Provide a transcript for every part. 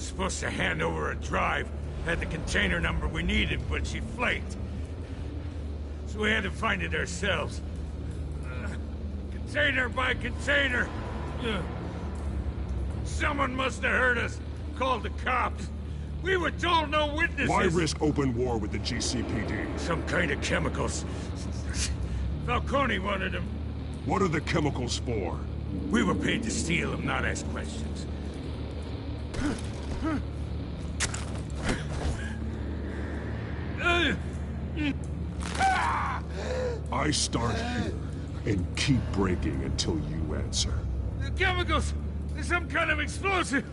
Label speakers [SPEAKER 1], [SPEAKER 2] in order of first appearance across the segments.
[SPEAKER 1] Supposed to hand over a drive. Had the container number we needed, but she flaked. So we had to find it ourselves. Container by container. Someone must have heard us. Called the cops. We were told no witnesses.
[SPEAKER 2] Why risk open war with the GCPD?
[SPEAKER 1] Some kind of chemicals. Falcone wanted them.
[SPEAKER 2] What are the chemicals for?
[SPEAKER 1] We were paid to steal them, not ask questions.
[SPEAKER 2] I start here and keep breaking until you answer.
[SPEAKER 1] The chemicals! There's some kind of explosive!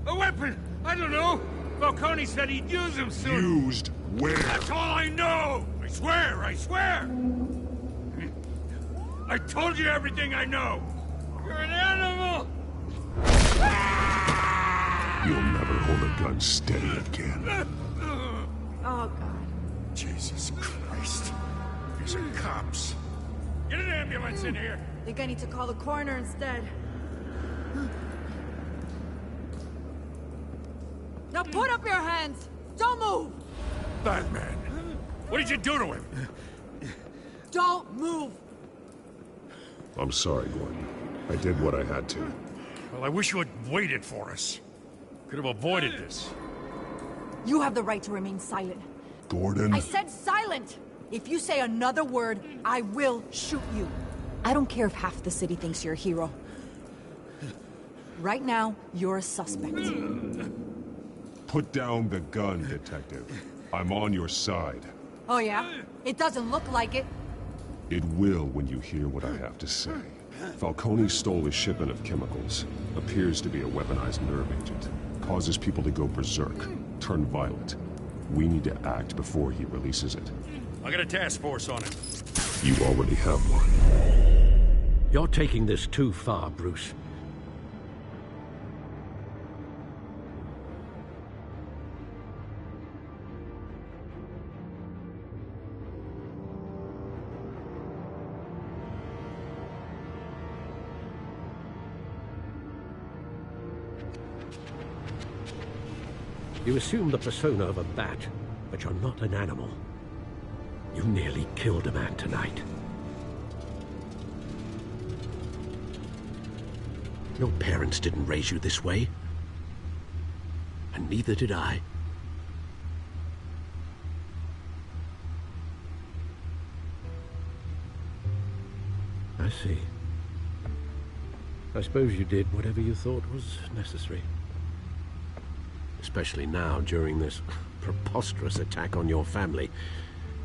[SPEAKER 1] A weapon! I don't know! Falcone said he'd use them soon.
[SPEAKER 2] Used where?
[SPEAKER 1] That's all I know! I swear, I swear! I told you everything I know! You're an animal!
[SPEAKER 2] You'll never hold a gun steady again.
[SPEAKER 3] Oh, God.
[SPEAKER 1] Jesus Christ. These are cops. Get an ambulance in here!
[SPEAKER 3] Think I need to call the coroner instead. Now put up your hands! Don't move!
[SPEAKER 1] Batman! What did you do to him?
[SPEAKER 3] Don't move!
[SPEAKER 2] I'm sorry, Gordon. I did what I had to.
[SPEAKER 4] Well, I wish you had waited for us. Could have avoided this.
[SPEAKER 3] You have the right to remain silent.
[SPEAKER 2] Gordon?
[SPEAKER 3] I said silent! If you say another word, I will shoot you. I don't care if half the city thinks you're a hero. Right now, you're a suspect.
[SPEAKER 2] Put down the gun, Detective. I'm on your side.
[SPEAKER 3] Oh yeah? It doesn't look like it.
[SPEAKER 2] It will when you hear what I have to say. Falcone stole a shipment of chemicals. Appears to be a weaponized nerve agent. Causes people to go berserk, turn violent. We need to act before he releases it.
[SPEAKER 4] I got a task force on it.
[SPEAKER 2] You already have one.
[SPEAKER 5] You're taking this too far, Bruce. You assume the persona of a bat, but you're not an animal. You nearly killed a man tonight. Your parents didn't raise you this way. And neither did I. I see. I suppose you did whatever you thought was necessary. Especially now, during this preposterous attack on your family.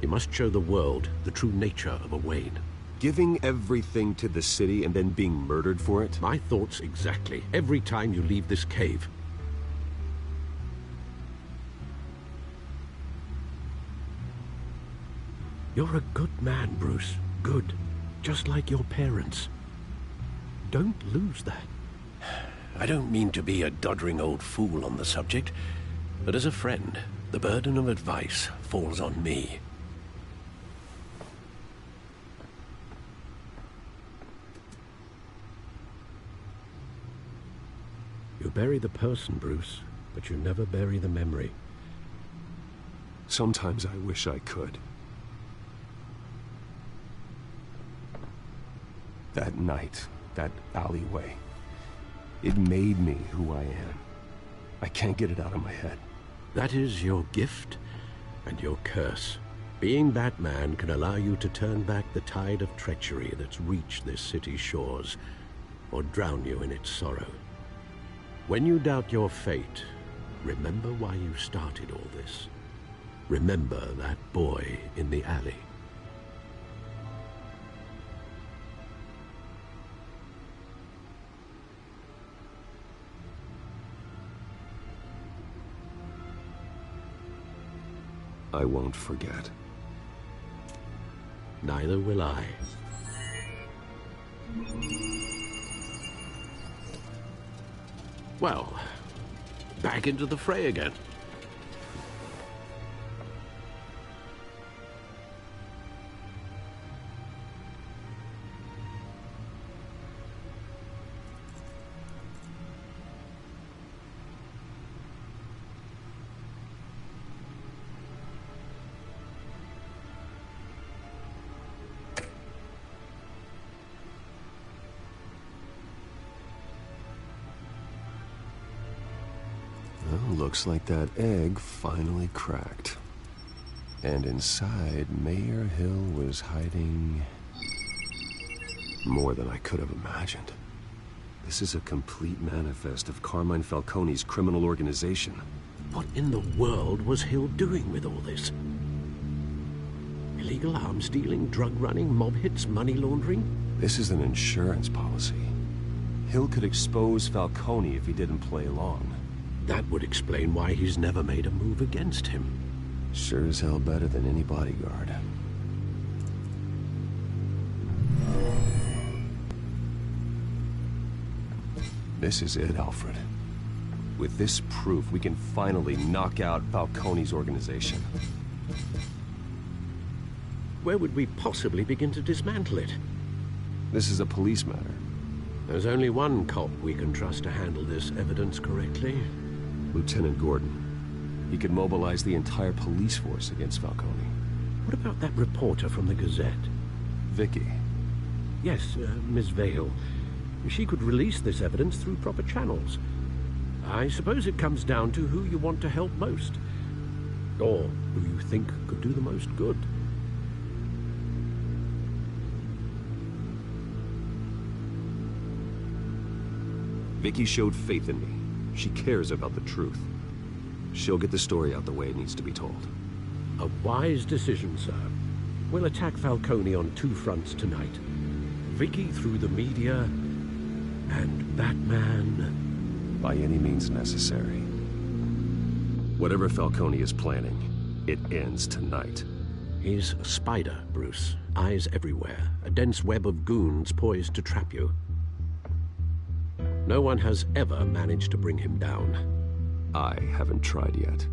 [SPEAKER 5] You must show the world the true nature of a Wayne.
[SPEAKER 6] Giving everything to the city and then being murdered for it?
[SPEAKER 5] My thoughts exactly. Every time you leave this cave. You're a good man, Bruce. Good. Just like your parents. Don't lose that. I don't mean to be a doddering old fool on the subject, but as a friend, the burden of advice falls on me. You bury the person, Bruce, but you never bury the memory.
[SPEAKER 6] Sometimes I wish I could. That night, that alleyway, it made me who I am. I can't get it out of my head.
[SPEAKER 5] That is your gift and your curse. Being Batman can allow you to turn back the tide of treachery that's reached this city's shores, or drown you in its sorrow. When you doubt your fate, remember why you started all this. Remember that boy in the alley.
[SPEAKER 6] I won't forget.
[SPEAKER 5] Neither will I. Well, back into the fray again.
[SPEAKER 6] Well, looks like that egg finally cracked. And inside, Mayor Hill was hiding more than I could have imagined. This is a complete manifest of Carmine Falcone's criminal organization.
[SPEAKER 5] What in the world was Hill doing with all this? Illegal arms dealing, drug running, mob hits, money laundering?
[SPEAKER 6] This is an insurance policy. Hill could expose Falcone if he didn't play along.
[SPEAKER 5] That would explain why he's never made a move against him.
[SPEAKER 6] Sure as hell better than any bodyguard. This is it, Alfred. With this proof, we can finally knock out Falcone's organization.
[SPEAKER 5] Where would we possibly begin to dismantle it?
[SPEAKER 6] This is a police matter.
[SPEAKER 5] There's only one cop we can trust to handle this evidence correctly.
[SPEAKER 6] Lieutenant Gordon. He could mobilize the entire police force against Falcone.
[SPEAKER 5] What about that reporter from the Gazette?
[SPEAKER 6] Vicky.
[SPEAKER 5] Yes, Miss Vale. She could release this evidence through proper channels. I suppose it comes down to who you want to help most. Or who you think could do the most good.
[SPEAKER 6] Vicky showed faith in me. She cares about the truth. She'll get the story out the way it needs to be told.
[SPEAKER 5] A wise decision, sir. We'll attack Falcone on two fronts tonight. Vicky through the media, and Batman...
[SPEAKER 6] by any means necessary. Whatever Falcone is planning, it ends tonight.
[SPEAKER 5] He's a spider, Bruce. Eyes everywhere. A dense web of goons poised to trap you. No one has ever managed to bring him down.
[SPEAKER 6] I haven't tried yet.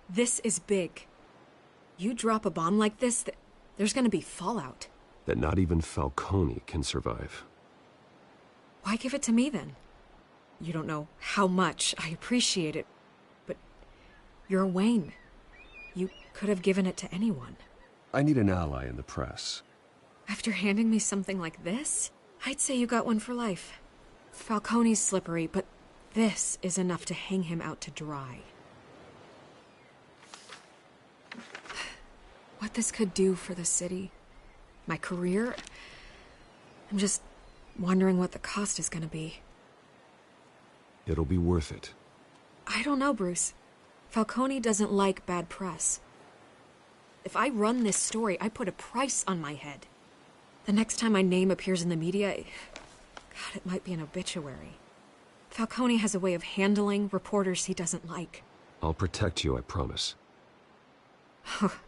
[SPEAKER 3] This is big. You drop a bomb like this, there's gonna be fallout.
[SPEAKER 6] That not even Falcone can survive.
[SPEAKER 3] Why give it to me then? You don't know how much I appreciate it, but you're Wayne. You could have given it to anyone.
[SPEAKER 6] I need an ally in the press.
[SPEAKER 3] After handing me something like this, I'd say you got one for life. Falcone's slippery, but this is enough to hang him out to dry. What this could do for the city, my career, I'm just wondering what the cost is gonna be.
[SPEAKER 6] It'll be worth it.
[SPEAKER 3] I don't know, Bruce. Falcone doesn't like bad press. If I run this story, I put a price on my head. The next time my name appears in the media, God, it might be an obituary. Falcone has a way of handling reporters he doesn't like.
[SPEAKER 6] I'll protect you, I promise.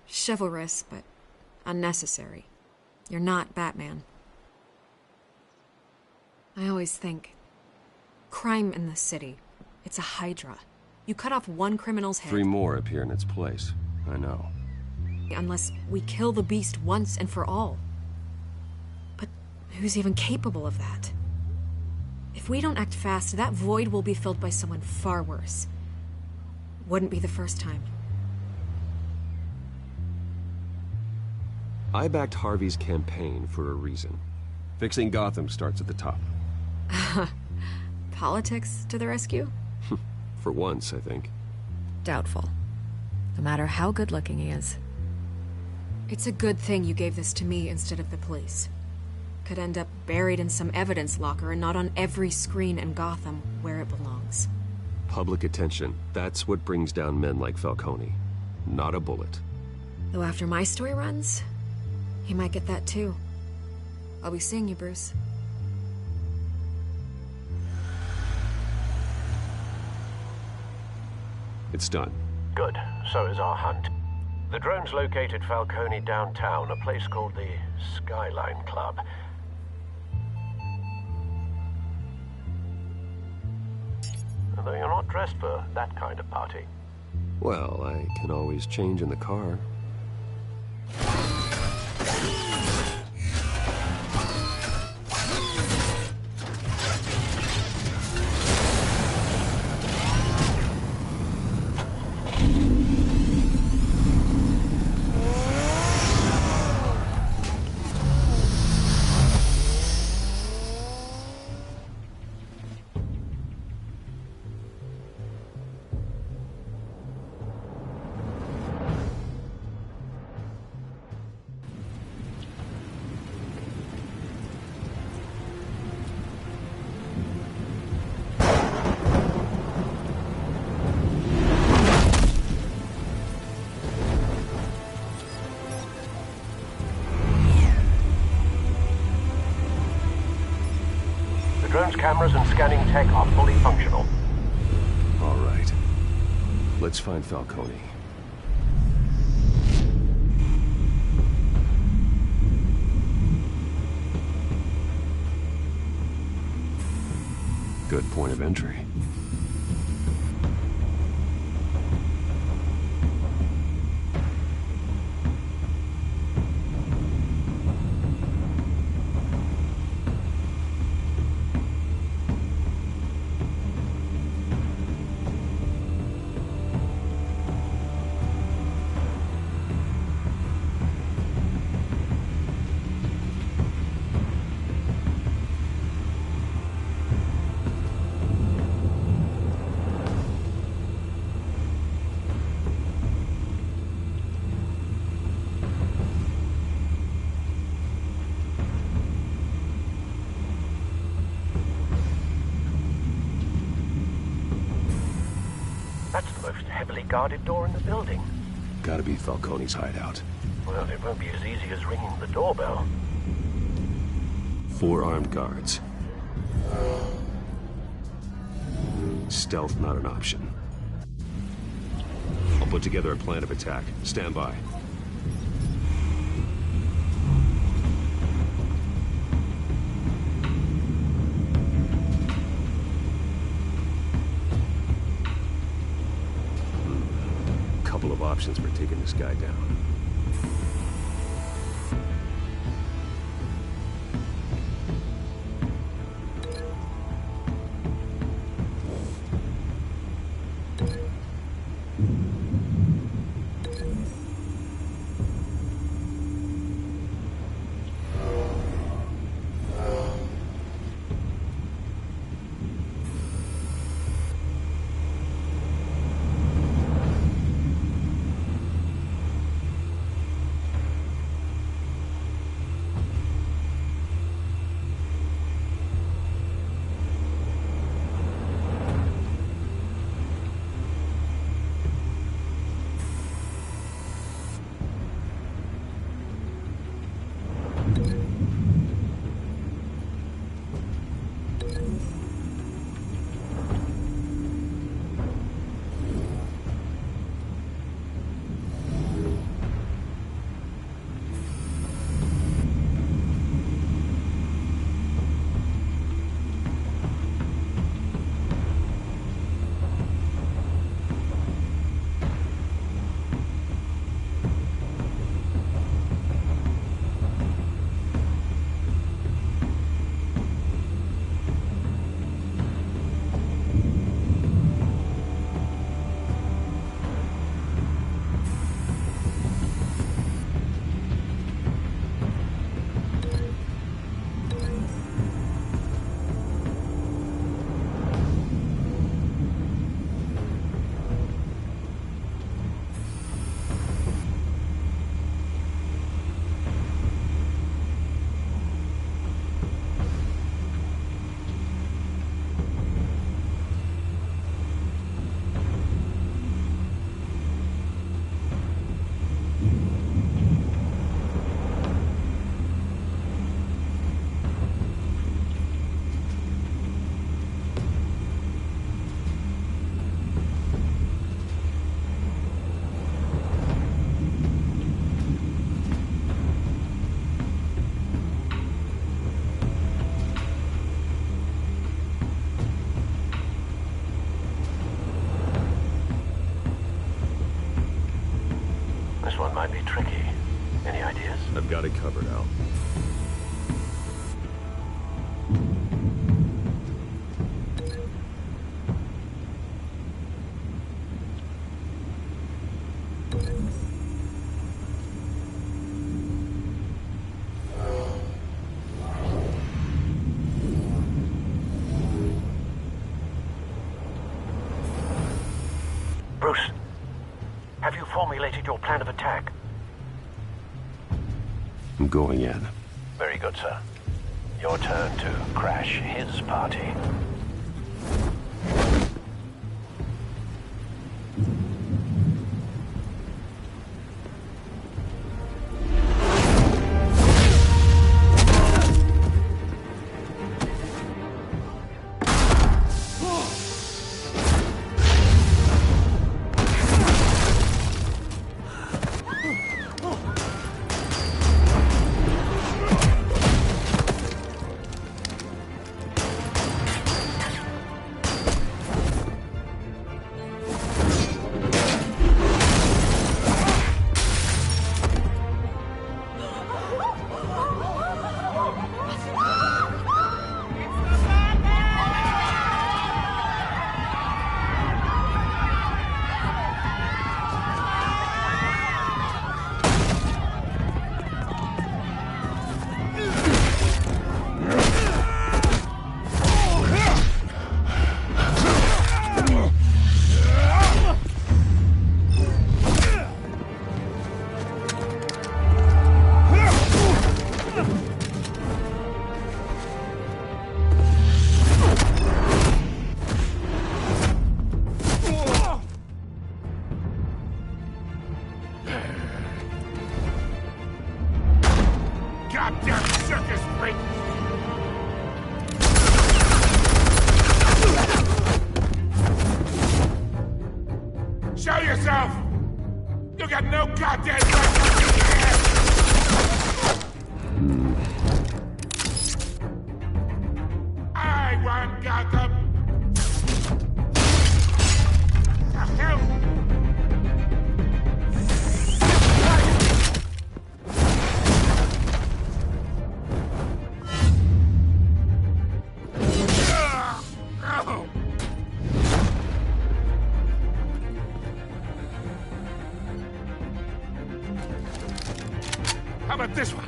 [SPEAKER 3] Chivalrous, but unnecessary. You're not Batman. I always think, crime in the city, it's a hydra. You cut off one criminal's head...
[SPEAKER 6] 3 more appear in its place. I know.
[SPEAKER 3] Unless we kill the beast once and for all. But who's even capable of that? If we don't act fast, that void will be filled by someone far worse. Wouldn't be the first time.
[SPEAKER 6] I backed Harvey's campaign for a reason. Fixing Gotham starts at the top.
[SPEAKER 3] Politics to the rescue?
[SPEAKER 6] For once, I think.
[SPEAKER 3] Doubtful. No matter how good-looking he is. It's a good thing you gave this to me instead of the police. Could end up buried in some evidence locker and not on every screen in Gotham where it belongs.
[SPEAKER 6] Public attention. That's what brings down men like Falcone. Not a bullet.
[SPEAKER 3] Though after my story runs, he might get that too. I'll be seeing you, Bruce.
[SPEAKER 6] It's done.
[SPEAKER 5] Good. So is our hunt. The drone's located Falcone downtown, a place called the Skyline Club. Although you're not dressed for that kind of party.
[SPEAKER 6] Well, I can always change in the car.
[SPEAKER 5] scanning tech are fully functional.
[SPEAKER 6] All right. Let's find Falcone. Good point of entry.
[SPEAKER 5] That's the most heavily guarded door in the building.
[SPEAKER 6] Gotta be Falcone's hideout.
[SPEAKER 5] Well, it won't be as easy as ringing the doorbell.
[SPEAKER 6] 4 armed guards. Stealth not an option. I'll put together a plan of attack. Stand by. Couple of options for taking this guy down.
[SPEAKER 5] Might be tricky. Any ideas?
[SPEAKER 6] I've got it covered, Al.
[SPEAKER 5] Bruce, have you formulated your plan of attack?
[SPEAKER 6] I'm going in.
[SPEAKER 5] Very good, sir. Your turn to crash his party.
[SPEAKER 1] goddamn circus freak! Show yourself! You got no goddamn right to be here! I run Gotham! The hell? How about this one?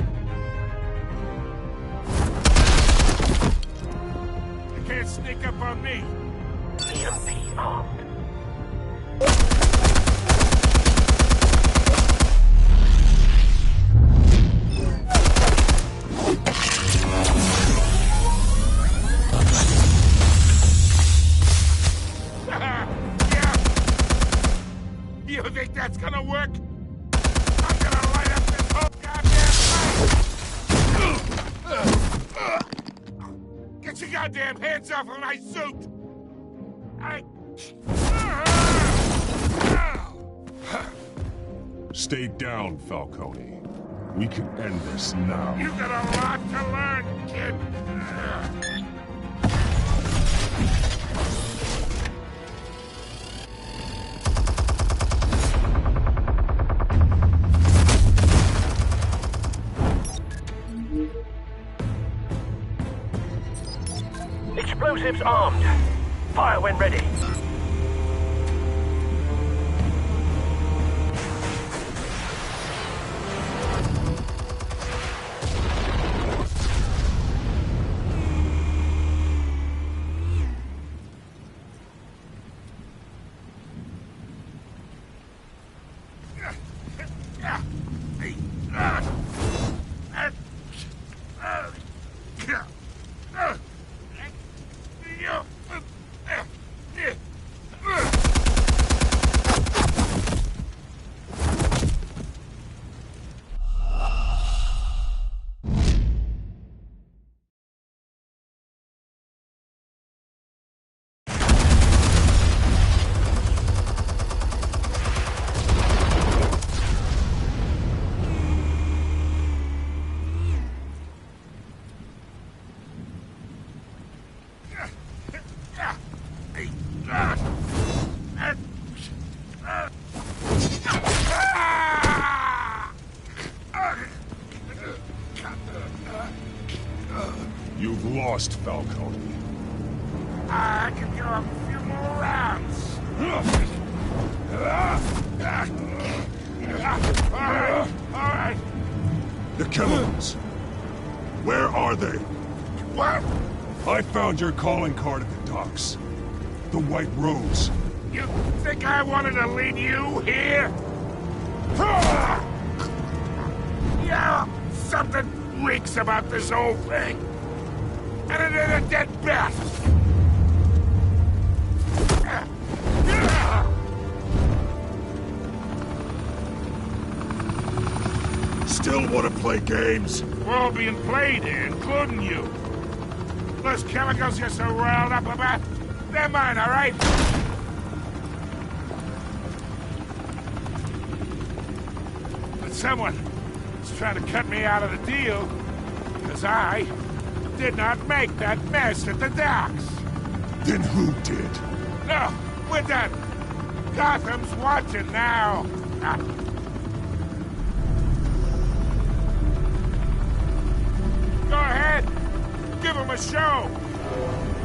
[SPEAKER 1] You can't sneak up on me.
[SPEAKER 7] EMP armed.
[SPEAKER 1] Yeah. You think that's gonna work? I'm gonna light up this whole goddamn place! Get your goddamn hands off of my suit!
[SPEAKER 2] Stay down, Falcone. We can end this now.
[SPEAKER 1] You got a lot to learn, kid!
[SPEAKER 7] Explosives armed. Fire when ready.
[SPEAKER 2] You've lost, Falcone.
[SPEAKER 1] I can go a few more rounds. All right.
[SPEAKER 2] The chemicals. Where are they?
[SPEAKER 1] What?
[SPEAKER 2] I found your calling card at the docks. The White Rose.
[SPEAKER 1] You think I wanted to lead you here? Yeah, something reeks about this whole thing. And it ain't a dead bat.
[SPEAKER 2] Still want to play games?
[SPEAKER 1] We're all being played here, including you. Those chemicals you're so riled up about, they're mine, all right? But someone is trying to cut me out of the deal, because I did not make that mess at the docks.
[SPEAKER 2] Then who did?
[SPEAKER 1] No, we're done. Gotham's watching now. Go ahead. Give him a show.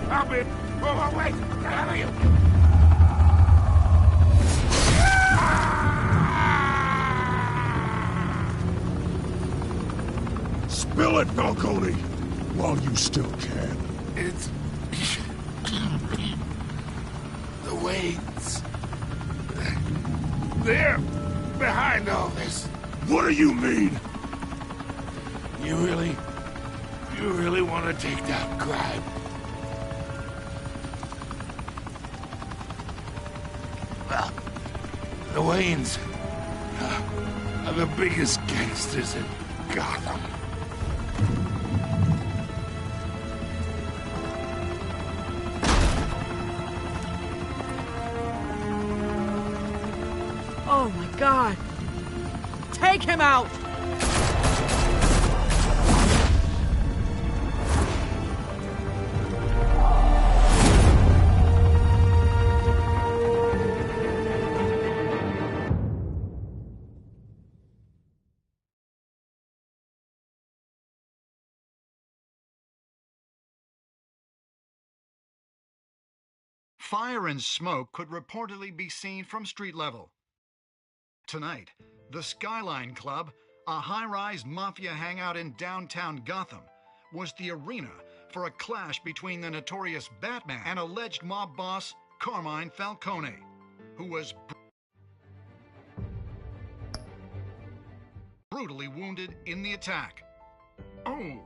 [SPEAKER 1] I'll be... Oh, wait. Get out of here.
[SPEAKER 2] Spill it, Falcone, while you still can.
[SPEAKER 1] It's... the Waynes. They're behind all this.
[SPEAKER 2] What do you mean?
[SPEAKER 1] You really want to take that crime? Well, the Waynes are the biggest gangsters in Gotham.
[SPEAKER 8] Oh my God! Take him out!
[SPEAKER 9] Fire and smoke could reportedly be seen from street level. Tonight, the Skyline Club, a high-rise mafia hangout in downtown Gotham, was the arena for a clash between the notorious Batman and alleged mob boss Carmine Falcone, who was brutally wounded in the attack. Oh!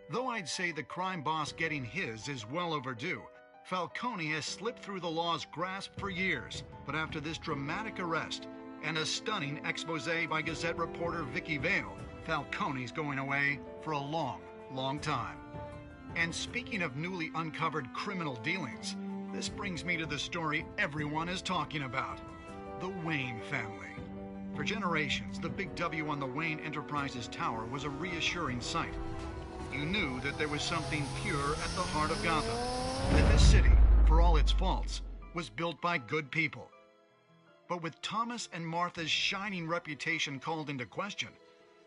[SPEAKER 9] Though I'd say the crime boss getting his is well overdue, Falcone has slipped through the law's grasp for years, but after this dramatic arrest and a stunning expose by Gazette reporter Vicky Vale, Falcone's going away for a long, long time. And speaking of newly uncovered criminal dealings, this brings me to the story everyone is talking about: the Wayne family. For generations, the big W on the Wayne Enterprises Tower was a reassuring sight. You knew that there was something pure at the heart of Gotham, that this city, for all its faults, was built by good people. But with Thomas and Martha's shining reputation called into question,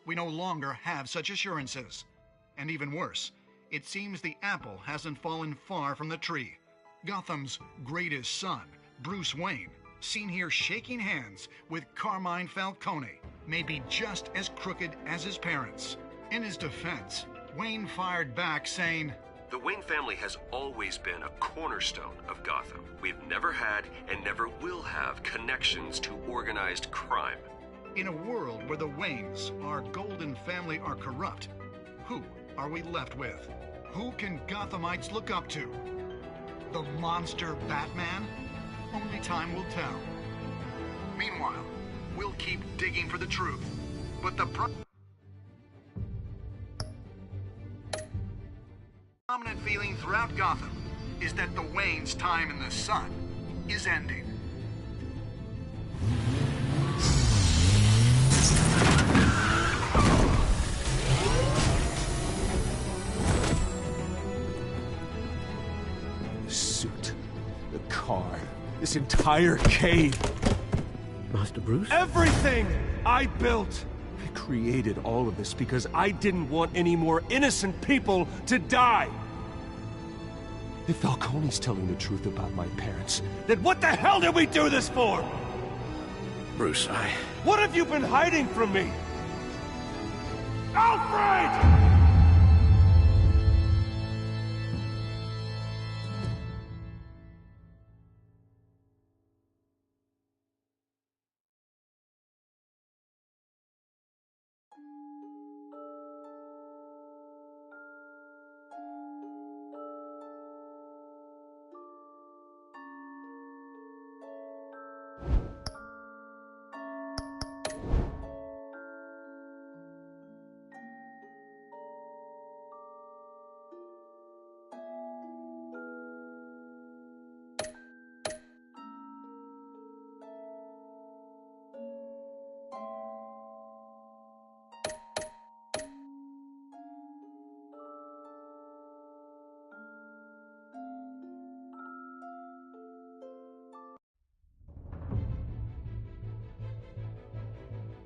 [SPEAKER 9] we no longer have such assurances. And even worse, it seems the apple hasn't fallen far from the tree. Gotham's greatest son, Bruce Wayne, seen here shaking hands with Carmine Falcone, may be just as crooked as his parents. In his defense, Wayne fired back saying,
[SPEAKER 6] "The Wayne family has always been a cornerstone of Gotham. We've never had and never will have connections to organized crime."
[SPEAKER 9] In a world where the Waynes, our golden family, are corrupt, who are we left with? Who can Gothamites look up to? The monster Batman? Only time will tell. Meanwhile, we'll keep digging for the truth. But the prominent feeling throughout Gotham is that the Waynes' time in the sun is ending.
[SPEAKER 6] The suit, the car, this entire cave.
[SPEAKER 5] Master Bruce?
[SPEAKER 6] Everything I built! I created all of this because I didn't want any more innocent people to die! If Falcone's telling the truth about my parents, then what the hell did we do this for?
[SPEAKER 5] Bruce,
[SPEAKER 6] What have you been hiding from me? Alfred!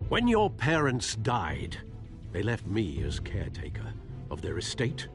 [SPEAKER 5] When your parents died, they left me as caretaker of their estate